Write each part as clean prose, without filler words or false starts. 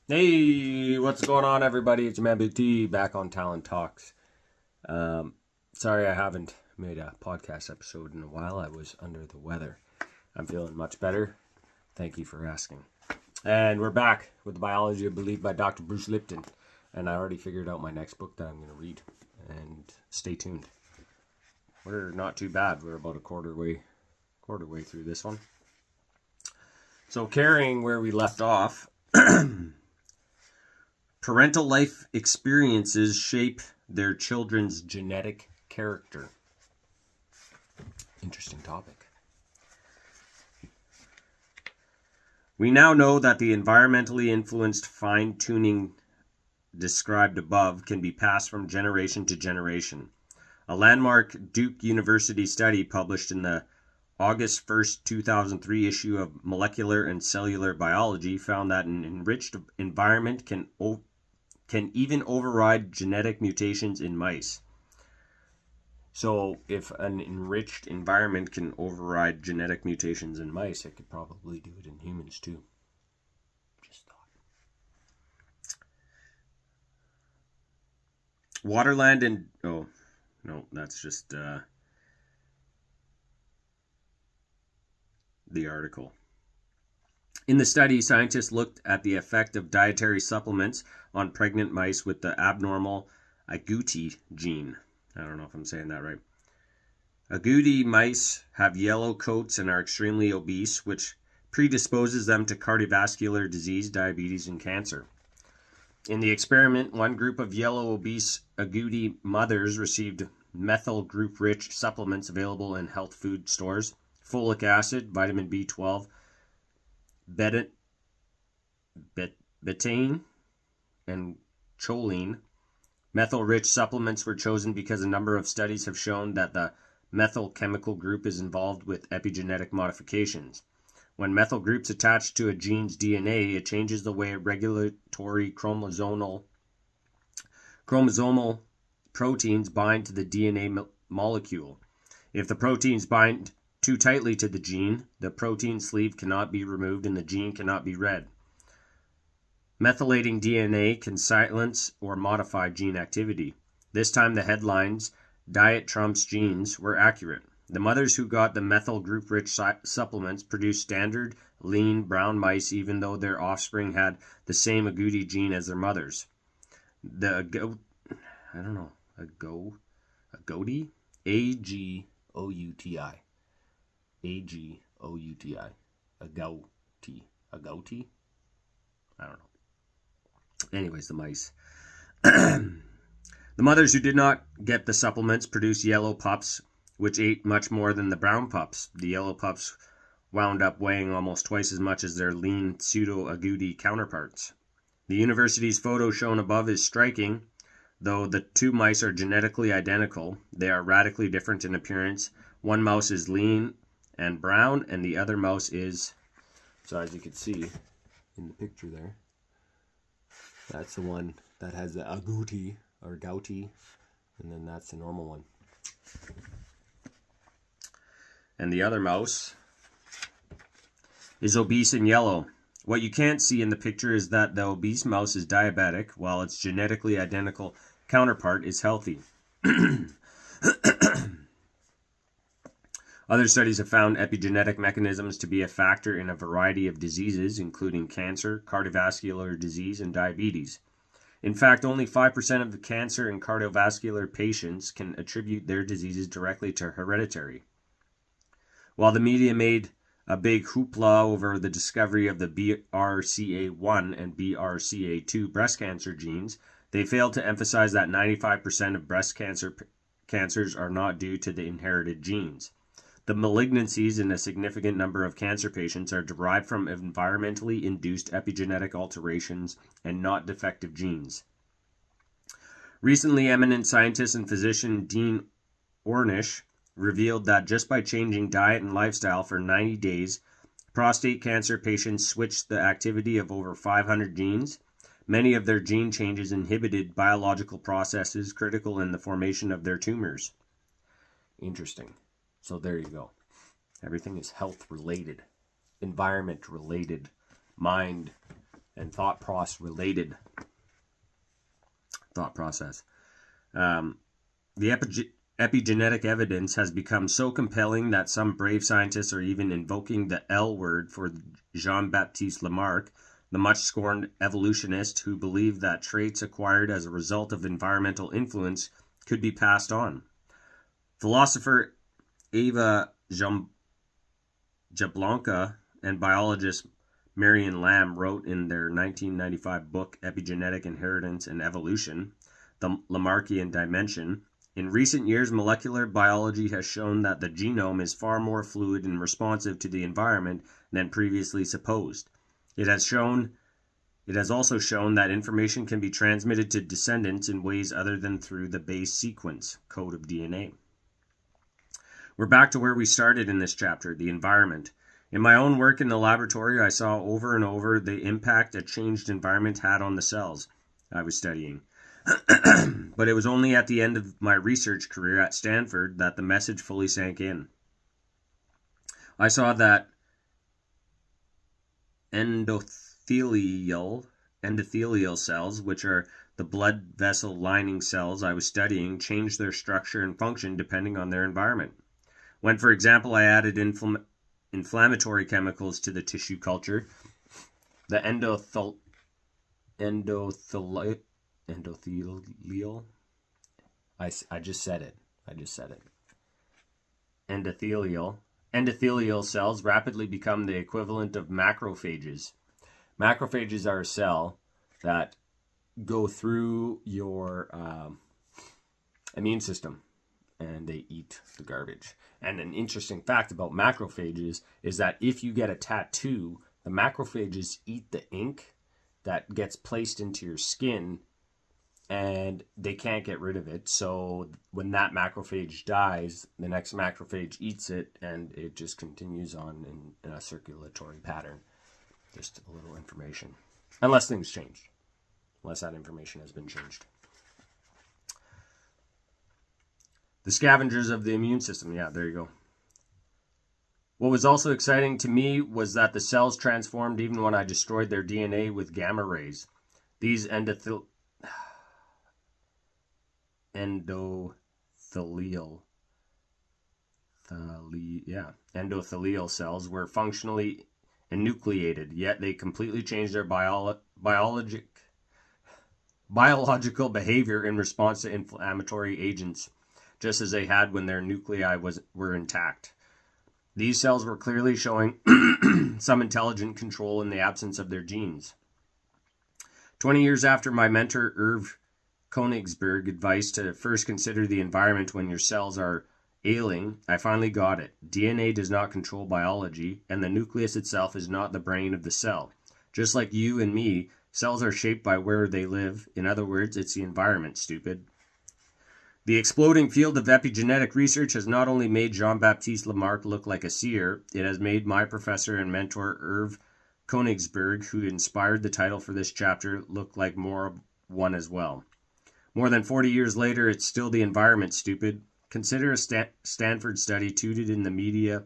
Hey, what's going on, everybody? It's your man Big T back on Talent Talks. Sorry I haven't made a podcast episode in a while. I was under the weather. I'm feeling much better. Thank you for asking. And we're back with the Biology of Belief by Dr.Bruce Lipton. And I already figured out my next book that I'm going to read. And stay tuned. We're not too bad. We're about a quarter way through this one. So carrying where we left off. Parental life experiences shape their children's genetic character. Interesting topic. We now know that the environmentally influenced fine-tuning described above can be passed from generation to generation. A landmark Duke University study published in the August 1st, 2003 issue of Molecular and Cellular Biology found that an enriched environment can even override genetic mutations in mice. So if an enriched environment can override genetic mutations in mice, it could probably do it in humans too. Just thought. Waterland and... Oh, no, that's just the article. In the study, scientists looked at the effect of dietary supplements on pregnant mice with the abnormal agouti gene. I don't know if I'm saying that right. Agouti mice have yellow coats and are extremely obese, which predisposes them to cardiovascular disease, diabetes, and cancer. In the experiment, one group of yellow obese agouti mothers received methyl group-rich supplements available in health food stores, folic acid, vitamin B12, betaine, and choline. Methyl-rich supplements were chosen because a number of studies have shown that the methyl chemical group is involved with epigenetic modifications. When methyl groups attach to a gene's DNA, it changes the way regulatory chromosomal proteins bind to the DNA molecule. If the proteins bind too tightly to the gene, the protein sleeve cannot be removed and the gene cannot be read. Methylating DNA can silence or modify gene activity. This time the headlines, "Diet Trumps Genes," were accurate. The mothers who got the methyl group-rich supplements produced standard, lean, brown mice even though their offspring had the same agouti gene as their mothers. The agouti? Agouti? A-G-O-U-T-I. A-G-O-U-T-I. Agouti? I don't know. Anyways, the mice. The mothers who did not get the supplements produced yellow pups, which ate much more than the brown pups. The yellow pups wound up weighing almost twice as much as their lean pseudo-agouti counterparts. The university's photo shown above is striking. Though the two mice are genetically identical, they are radically different in appearance. One mouse is lean and brown, and the other mouse is, so as you can see in the picture there, that's the one that has the agouti or gouti, and then that's the normal one. And the other mouse is obese and yellow. What you can't see in the picture is that the obese mouse is diabetic, while its genetically identical counterpart is healthy. Other studies have found epigenetic mechanisms to be a factor in a variety of diseases, including cancer, cardiovascular disease, and diabetes. In fact, only 5% of the cancer and cardiovascular patients can attribute their diseases directly to hereditary. While the media made a big hoopla over the discovery of the BRCA1 and BRCA2 breast cancer genes, they failed to emphasize that 95% of breast cancers are not due to the inherited genes. The malignancies in a significant number of cancer patients are derived from environmentally induced epigenetic alterations and not defective genes. Recently, eminent scientist and physician Dean Ornish revealed that just by changing diet and lifestyle for 90 days, prostate cancer patients switched the activity of over 500 genes. Many of their gene changes inhibited biological processes critical in the formation of their tumors. Interesting. So there you go. Everything is health related, environment related, mind and thought process related. Thought process. The epigenetic evidence has become so compelling that some brave scientists are even invoking the L word for Jean-Baptiste Lamarck, the much-scorned evolutionist who believed that traits acquired as a result of environmental influence could be passed on. Philosopher Eva Jablonka and biologist Marion Lamb wrote in their 1995 book Epigenetic Inheritance and Evolution, The Lamarckian Dimension, in recent years, molecular biology has shown that the genome is far more fluid and responsive to the environment than previously supposed. It has also shown that information can be transmitted to descendants in ways other than through the base sequence, code of DNA. We're back to where we started in this chapter, the environment. In my own work in the laboratory, I saw over and over the impact a changed environment had on the cells I was studying. But it was only at the end of my research career at Stanford that the message fully sank in. I saw that endothelial cells, which are the blood vessel lining cells I was studying, changed their structure and function depending on their environment. When, for example, I added inflammatory chemicals to the tissue culture, the endothelial, I just said it. Endothelial cells rapidly become the equivalent of macrophages. Macrophages are a cell that go through your immune system and they eat the garbage. And an interesting fact about macrophages is that if you get a tattoo, the macrophages eat the ink that gets placed into your skin and they can't get rid of it. So when that macrophage dies, the next macrophage eats it and it just continues on in a circulatory pattern. Just a little information. Unless things change. Unless that information has been changed. The scavengers of the immune system. Yeah, there you go. What was also exciting to me was that the cells transformed even when I destroyed their DNA with gamma rays. These endothelial cells were functionally enucleated, yet they completely changed their biological behavior in response to inflammatory agents, just as they had when their nuclei were intact. These cells were clearly showing some intelligent control in the absence of their genes. 20 years after my mentor Irv Konigsberg advice to first consider the environment when your cells are ailing, I finally got it. DNA does not control biology, and the nucleus itself is not the brain of the cell. Just like you and me, cells are shaped by where they live. In other words, it's the environment, stupid. The exploding field of epigenetic research has not only made Jean-Baptiste Lamarck look like a seer, it has made my professor and mentor Irv Konigsberg, who inspired the title for this chapter, look like more of one as well. More than 40 years later, it's still the environment, stupid. Consider a Stanford study tooted in the media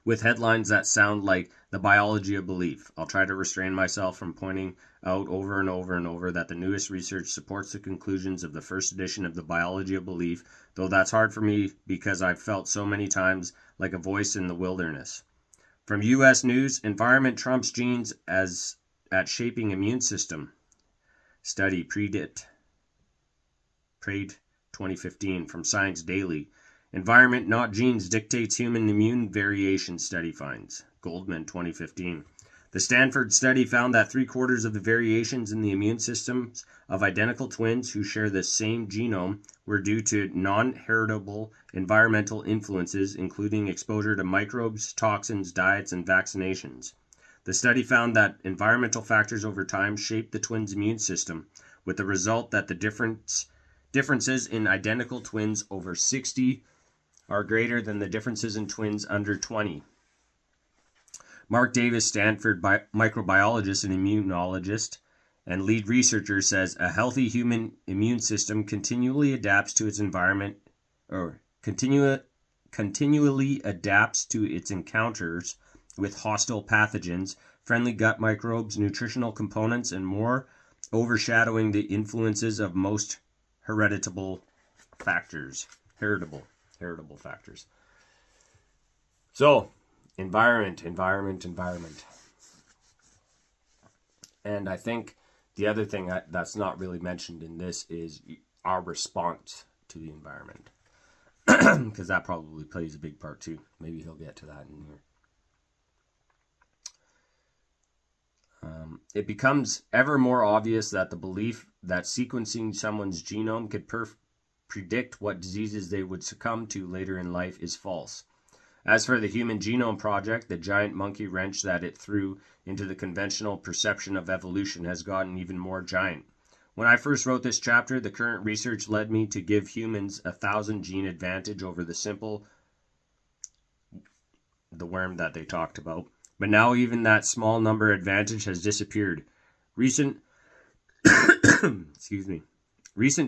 with headlines that sound like the biology of belief. I'll try to restrain myself from pointing out over and over and over that the newest research supports the conclusions of the first edition of the biology of belief, though that's hard for me because I've felt so many times like a voice in the wilderness. From U.S. News, environment trumps genes as at shaping immune system. Study Part-8, 2015 from Science Daily. Environment, not genes, dictates human immune variation, study finds. Goldman, 2015. The Stanford study found that 3/4 of the variations in the immune systems of identical twins who share the same genome were due to non-heritable environmental influences, including exposure to microbes, toxins, diets, and vaccinations. The study found that environmental factors over time shape the twins' immune system, with the result that the differences in identical twins over 60 are greater than the differences in twins under 20. Mark Davis, Stanford microbiologist and immunologist and lead researcher, says a healthy human immune system continually adapts to its environment, or continually adapts to its encounters with hostile pathogens, friendly gut microbes, nutritional components, and more, overshadowing the influences of most heritable factors. Heritable factors. So, environment. And I think the other thing that's not really mentioned in this is our response to the environment. Because that probably plays a big part too. Maybe he'll get to that in here. It becomes ever more obvious that the belief that sequencing someone's genome could predict what diseases they would succumb to later in life is false. As for the Human Genome Project, the giant monkey wrench that it threw into the conventional perception of evolution has gotten even more giant. When I first wrote this chapter, the current research led me to give humans a 1,000 gene advantage over the worm that they talked about. But now even that small number advantage has disappeared. Recent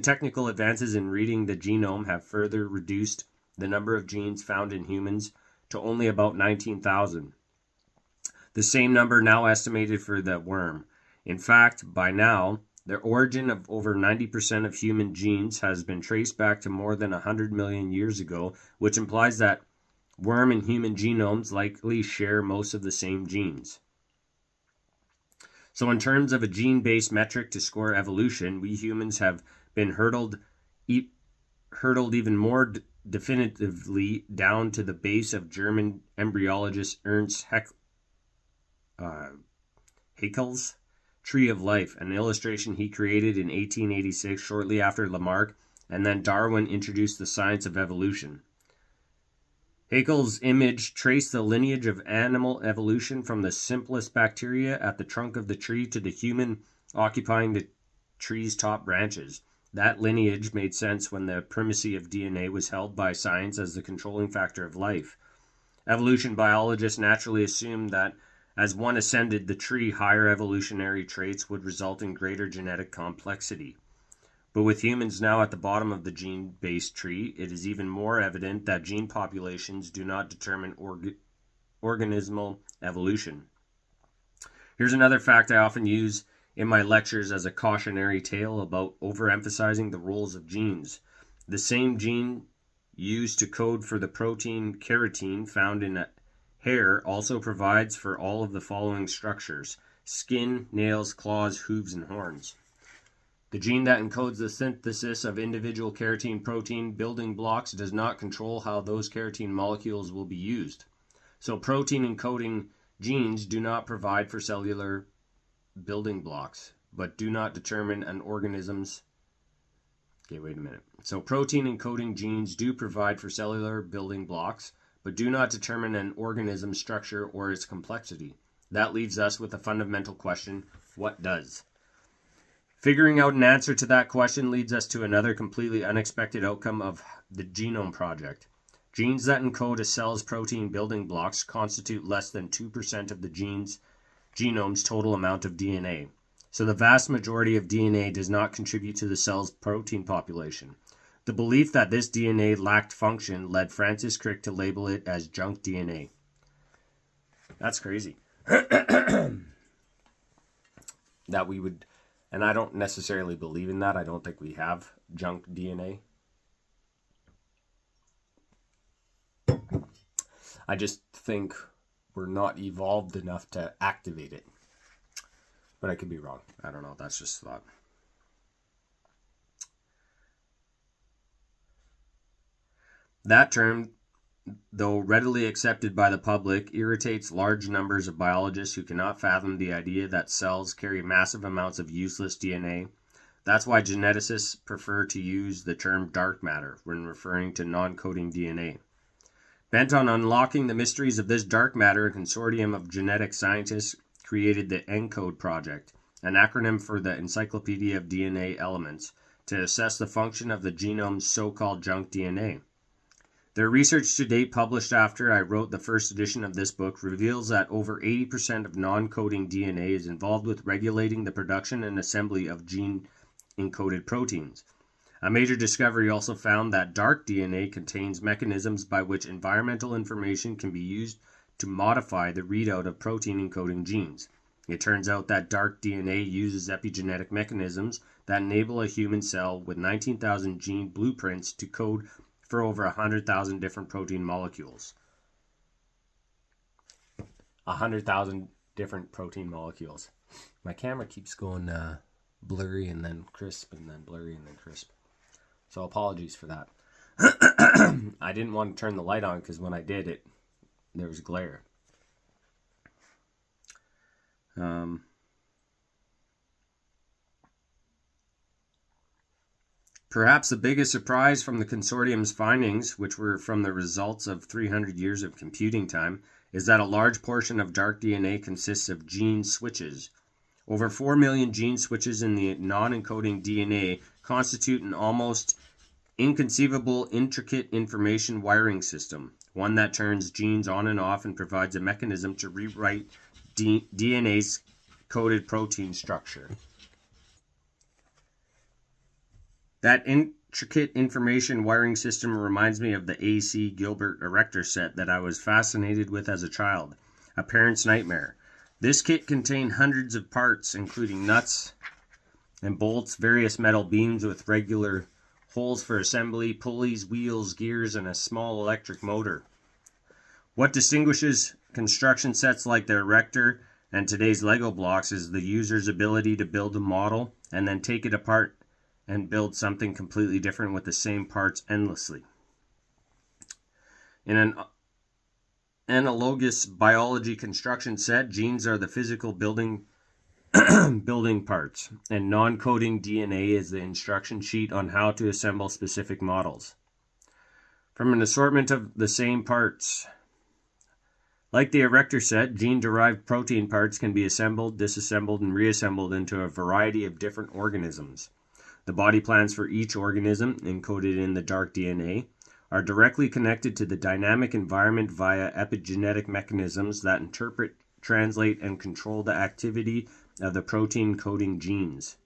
technical advances in reading the genome have further reduced the number of genes found in humans to only about 19,000. The same number now estimated for the worm. In fact, by now, the origin of over 90% of human genes has been traced back to more than 100 million years ago, which implies that worm and human genomes likely share most of the same genes. So in terms of a gene-based metric to score evolution, we humans have been hurtled even more definitively down to the base of German embryologist Ernst Haeckel's Tree of Life, an illustration he created in 1886 shortly after Lamarck, and then Darwin introduced the science of evolution. Haeckel's image traced the lineage of animal evolution from the simplest bacteria at the trunk of the tree to the human occupying the tree's top branches. That lineage made sense when the primacy of DNA was held by science as the controlling factor of life. Evolution biologists naturally assumed that as one ascended the tree, higher evolutionary traits would result in greater genetic complexity. But with humans now at the bottom of the gene-based tree, it is even more evident that gene populations do not determine organismal evolution. Here's another fact I often use in my lectures as a cautionary tale about overemphasizing the roles of genes. The same gene used to code for the protein keratin found in hair also provides for all of the following structures: skin, nails, claws, hooves, and horns. The gene that encodes the synthesis of individual keratin protein building blocks does not control how those keratin molecules will be used. So protein encoding genes do not provide for cellular building blocks, but do not determine an organism's... Okay, wait a minute. So protein encoding genes do provide for cellular building blocks, but do not determine an organism's structure or its complexity. That leaves us with a fundamental question: what does? Figuring out an answer to that question leads us to another completely unexpected outcome of the Genome Project. Genes that encode a cell's protein building blocks constitute less than 2% of the genome's total amount of DNA. So the vast majority of DNA does not contribute to the cell's protein population. The belief that this DNA lacked function led Francis Crick to label it as junk DNA. That's crazy. That we would... And I don't necessarily believe in that. I don't think we have junk DNA. I just think we're not evolved enough to activate it. But I could be wrong. I don't know. That's just thought. That term, though readily accepted by the public, irritates large numbers of biologists who cannot fathom the idea that cells carry massive amounts of useless DNA. That's why geneticists prefer to use the term dark matter when referring to non-coding DNA. Bent on unlocking the mysteries of this dark matter, a consortium of genetic scientists created the ENCODE Project, an acronym for the Encyclopedia of DNA Elements, to assess the function of the genome's so-called junk DNA. Their research to date, published after I wrote the first edition of this book, reveals that over 80% of non-coding DNA is involved with regulating the production and assembly of gene-encoded proteins. A major discovery also found that dark DNA contains mechanisms by which environmental information can be used to modify the readout of protein encoding genes. It turns out that dark DNA uses epigenetic mechanisms that enable a human cell with 19,000 gene blueprints to code for over 100,000 different protein molecules. 100,000 different protein molecules. My camera keeps going blurry and then crisp and then blurry and then crisp. So apologies for that. I didn't want to turn the light on because when I did there was glare. Perhaps the biggest surprise from the consortium's findings, which were from the results of 300 years of computing time, is that a large portion of dark DNA consists of gene switches. Over 4 million gene switches in the non-encoding DNA constitute an almost inconceivable, intricate information wiring system, one that turns genes on and off and provides a mechanism to rewrite DNA's coded protein structure. That intricate information wiring system reminds me of the A.C. Gilbert erector set that I was fascinated with as a child, a parent's nightmare. This kit contained hundreds of parts, including nuts and bolts, various metal beams with regular holes for assembly, pulleys, wheels, gears, and a small electric motor. What distinguishes construction sets like the erector and today's Lego blocks is the user's ability to build a model and then take it apart and build something completely different with the same parts endlessly. In an analogous biology construction set, genes are the physical building parts, and non-coding DNA is the instruction sheet on how to assemble specific models from an assortment of the same parts. Like the erector set, gene-derived protein parts can be assembled, disassembled, and reassembled into a variety of different organisms. The body plans for each organism, encoded in the dark DNA, are directly connected to the dynamic environment via epigenetic mechanisms that interpret, translate, and control the activity of the protein coding genes.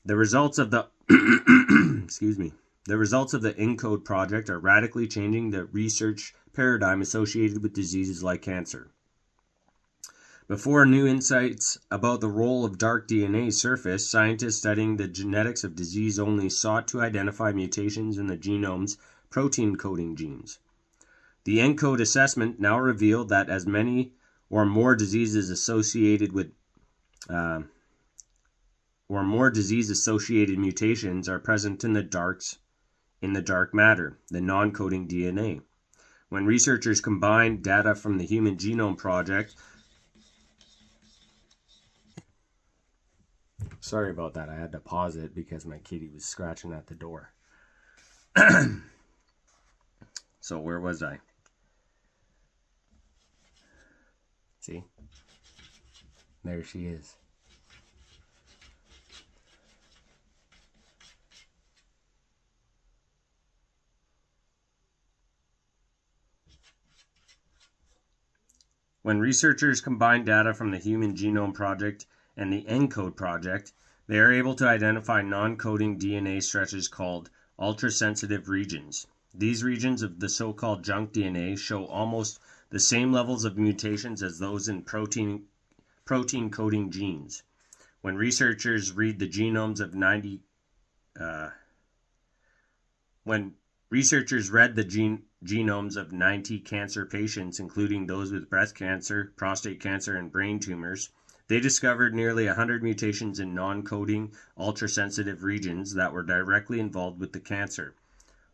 The results of the The results of the ENCODE project are radically changing the research paradigm associated with diseases like cancer. Before new insights about the role of dark DNA surfaced, scientists studying the genetics of disease only sought to identify mutations in the genome's protein coding genes. The ENCODE assessment now revealed that as many or more disease-associated mutations are present in the dark matter, the non-coding DNA. When researchers combined data from the Human Genome Project, sorry about that, I had to pause it because my kitty was scratching at the door. So where was I? See? There she is. When researchers combine data from the Human Genome Project and the ENCODE project, they are able to identify non-coding DNA stretches called ultrasensitive regions. These regions of the so-called junk DNA show almost the same levels of mutations as those in protein coding genes. When researchers read the genomes of 90 genomes of 90 cancer patients, including those with breast cancer, prostate cancer, and brain tumors, they discovered nearly 100 mutations in non-coding ultrasensitive regions that were directly involved with the cancer.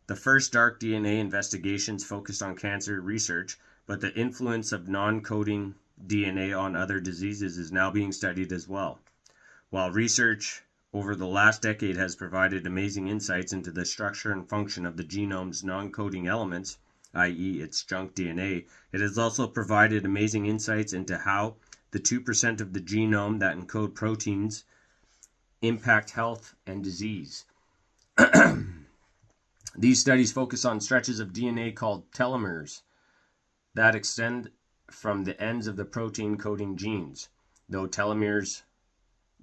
The first dark DNA investigations focused on cancer research, but the influence of non-coding DNA on other diseases is now being studied as well. While research over the last decade has provided amazing insights into the structure and function of the genome's non-coding elements, i.e. its junk DNA, it has also provided amazing insights into how the 2% of the genome that encode proteins impact health and disease. These studies focus on stretches of DNA called telomeres that extend from the ends of the protein coding genes. Though telomeres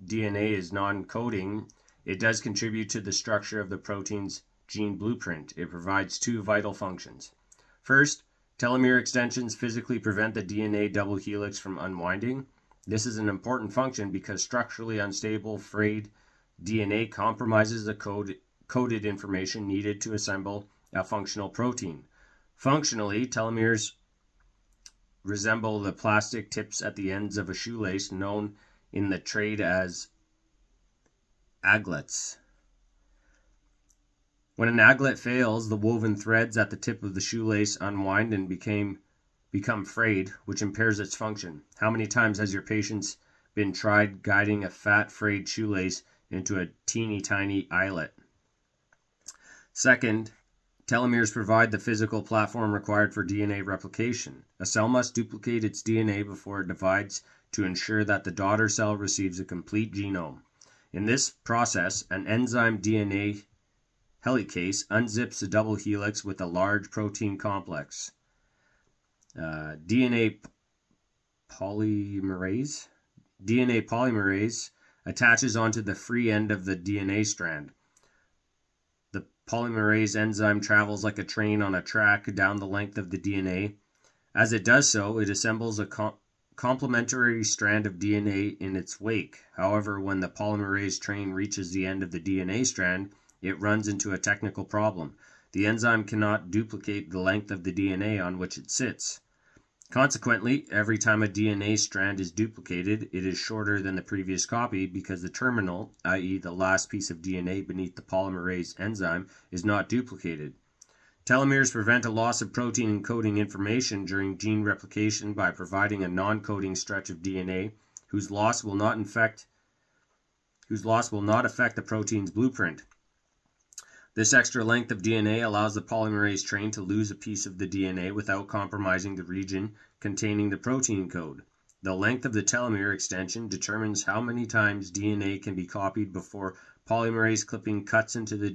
DNA is non-coding, it does contribute to the structure of the protein's gene blueprint. It provides two vital functions. First, Telomere extensions physically prevent the DNA double helix from unwinding. This is an important function because structurally unstable, frayed DNA compromises the coded information needed to assemble a functional protein. Functionally, telomeres resemble the plastic tips at the ends of a shoelace, known in the trade as aglets. When an aglet fails, the woven threads at the tip of the shoelace unwind and become frayed, which impairs its function. How many times has your patients been tried guiding a fat, frayed shoelace into a teeny tiny eyelet? Second, telomeres provide the physical platform required for DNA replication. A cell must duplicate its DNA before it divides to ensure that the daughter cell receives a complete genome. In this process, an enzyme DNA helicase unzips a double helix with a large protein complex. DNA polymerase attaches onto the free end of the DNA strand. The polymerase enzyme travels like a train on a track down the length of the DNA. As it does so, it assembles a complementary strand of DNA in its wake. However, when the polymerase train reaches the end of the DNA strand, it runs into a technical problem. The enzyme cannot duplicate the length of the DNA on which it sits. Consequently, every time a DNA strand is duplicated, it is shorter than the previous copy because the terminal, i.e. the last piece of DNA beneath the polymerase enzyme, is not duplicated. Telomeres prevent a loss of protein encoding information during gene replication by providing a non-coding stretch of DNA whose loss will not affect the protein's blueprint. This extra length of DNA allows the polymerase train to lose a piece of the DNA without compromising the region containing the protein code. The length of the telomere extension determines how many times DNA can be copied before polymerase clipping cuts into the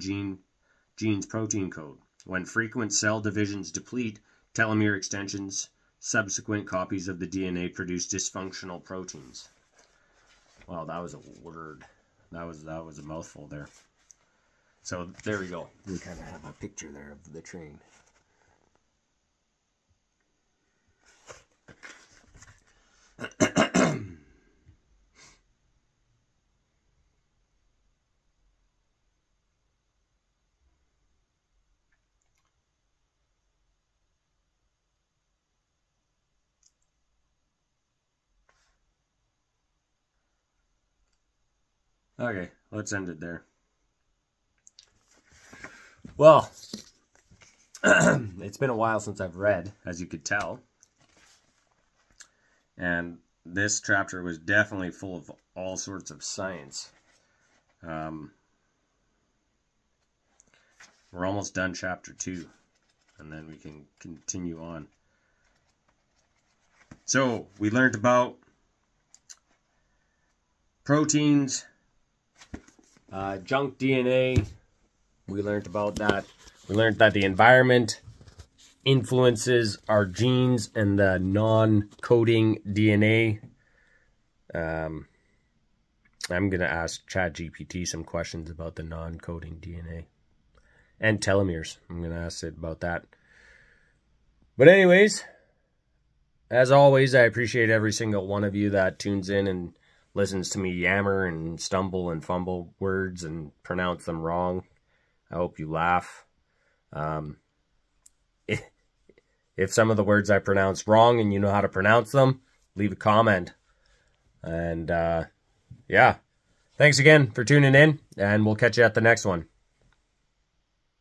gene's protein code. When frequent cell divisions deplete telomere extensions, subsequent copies of the DNA produce dysfunctional proteins. Wow, that was a word. That was a mouthful there. So there we go. We kind of have a picture there of the train. Okay, let's end it there. Well, it's been a while since I've read, as you could tell. And this chapter was definitely full of all sorts of science. We're almost done chapter 2, and then we can continue on. So, we learned about proteins, junk DNA. We learned about that. We learned that the environment influences our genes and the non-coding DNA. I'm going to ask ChatGPT some questions about the non-coding DNA. And telomeres. I'm going to ask it about that. But anyways, as always, I appreciate every single one of you that tunes in and listens to me yammer and stumble and fumble words and pronounce them wrong. I hope you laugh. If some of the words I pronounce wrong and you know how to pronounce them, leave a comment. And yeah, thanks again for tuning in, and we'll catch you at the next one.